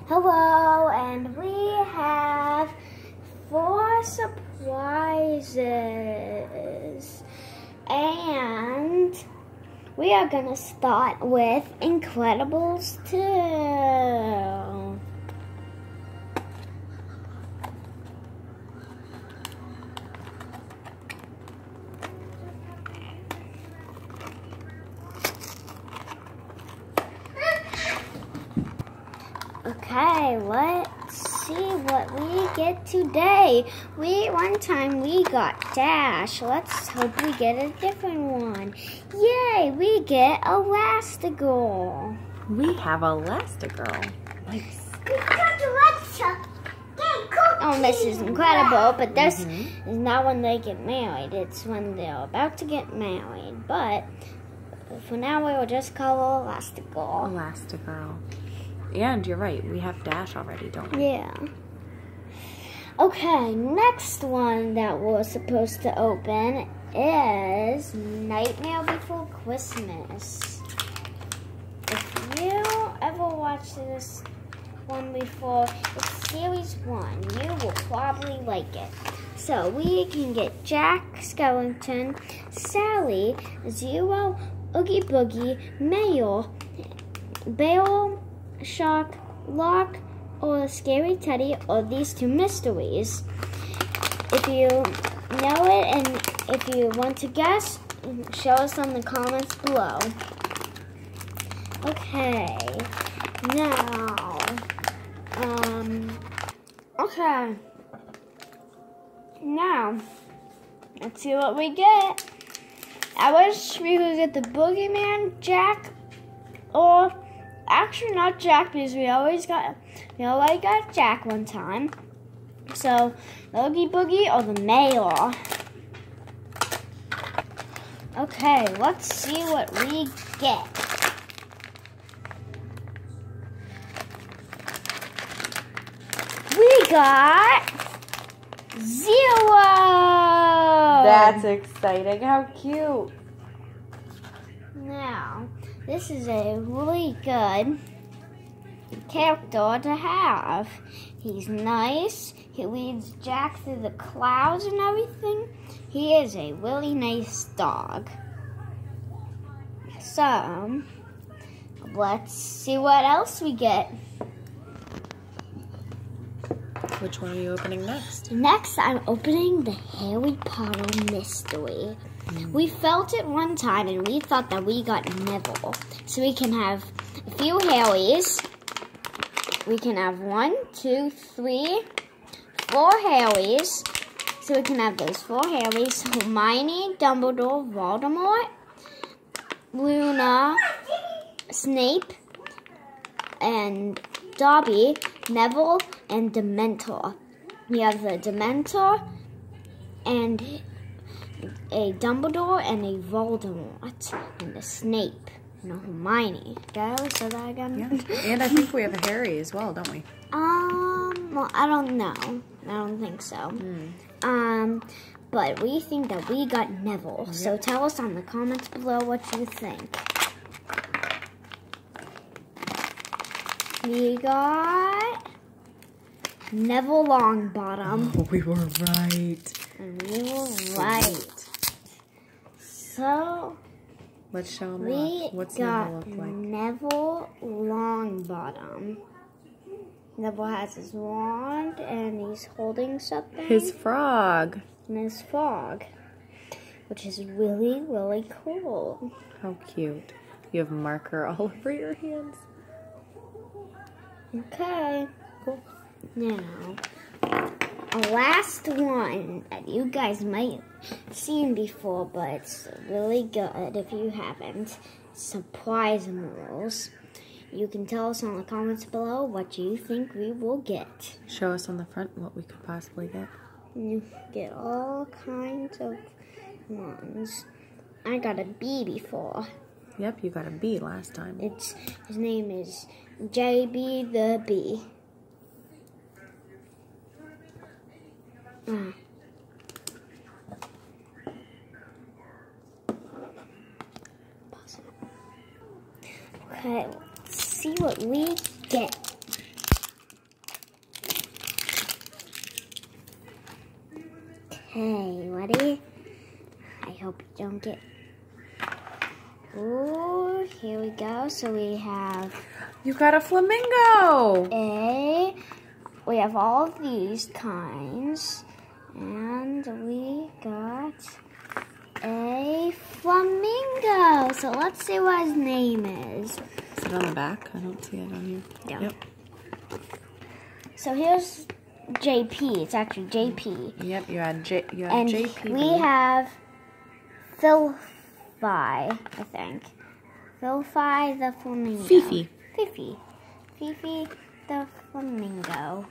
Hello, and we have 4 surprises. And we are going to start with Incredibles 2. Okay, let's see what we get today. One time we got Dash. Let's hope we get a different one. Yay, we get Elastigirl. We have Elastigirl. Nice. Oh, this is incredible, but this is not when they get married. It's when they're about to get married. But for now, we will just call her Elastigirl. Elastigirl. And you're right, we have Dash already, don't we? Yeah. Okay, next one that we're supposed to open is Nightmare Before Christmas. If you ever watched this one before, it's series 1. You will probably like it. So we can get Jack Skellington, Sally, Zero, Oogie Boogie, Mayor, Bale, Shock, Lock, or Scary Teddy, or these 2 mysteries. If you know it and if you want to guess, show us in the comments below. Okay, now, now, let's see what we get. I wish we could get the Boogeyman, Jack, or actually not Jack, because we already got Jack one time. So, Oogie Boogie or the Mayor. Okay, let's see what we get. We got Zero! That's exciting. How cute. Now, this is a really good character to have. He's nice. He leads Jack through the clouds and everything. He is a really nice dog. So, let's see what else we get. Which one are you opening next? Next, I'm opening the Harry Potter mystery. We felt it one time and we thought that we got Neville. So we can have a few Harrys. We can have 1, 2, 3, 4 Harrys. So we can have those 4 Harrys. Hermione, Dumbledore, Voldemort, Luna, Snape, and Dobby, Neville, and Dementor. We have the Dementor and a Dumbledore and a Voldemort and a Snape and a Hermione. Did I always say that again? Yeah. And I think we have a Harry as well, don't we? Well, I don't know. I don't think so. But we think that we got Neville. Yep. So tell us in the comments below what you think. We got Neville Longbottom. Oh, we were right. And we were right. So, let's show them we what's got Neville look like. Neville Longbottom. Neville has his wand and he's holding something. His frog. And his frog, which is really, really cool. How cute. You have marker all over your hands. Okay. Cool. Now, a last one that you guys might have seen before, but it's really good if you haven't. Surprizamals. You can tell us in the comments below what you think we will get. Show us on the front what we could possibly get. You get all kinds of ones. I got a bee before. Yep, you got a bee last time. His name is JB the Bee. Okay, let's see what we get. Okay, ready? I hope you don't get... Ooh, here we go. So we have... You got a flamingo! We have all of these kinds. And we got a flamingo. So let's see what his name is. Is it on the back? I don't see it on here. Yeah. Yep. So here's JP. It's actually JP. Yep, you had and JP. We have Philphi, I think. Philphi the flamingo. Fifi. Fifi the flamingo.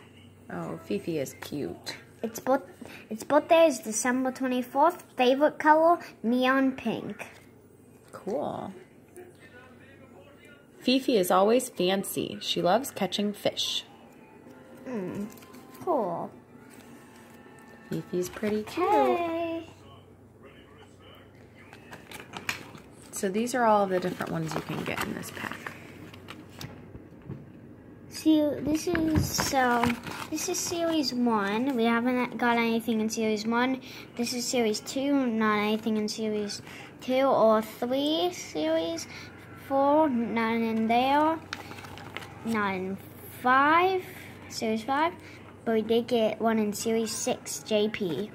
Oh, Fifi is cute. Its birthday is December 24th. Favorite color, neon pink. Cool. Fifi is always fancy. She loves catching fish. Cool. Fifi's pretty cute. Hey. So these are all of the different ones you can get in this pack. See, this is series 1. We haven't got anything in series 1. This is series 2. Not anything in series 2 or 3. Series 4. Not in there. Not in 5. Series 5. But we did get one in series 6, JP.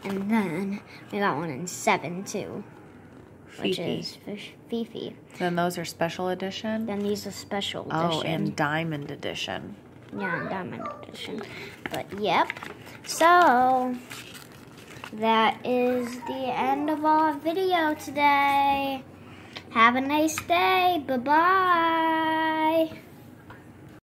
And then we got one in 7 too. Which is Fifi. Then those are special edition? Then these are special edition. Oh, and diamond edition. Yeah, diamond edition. But yep. So that is the end of our video today. Have a nice day. Bye-bye.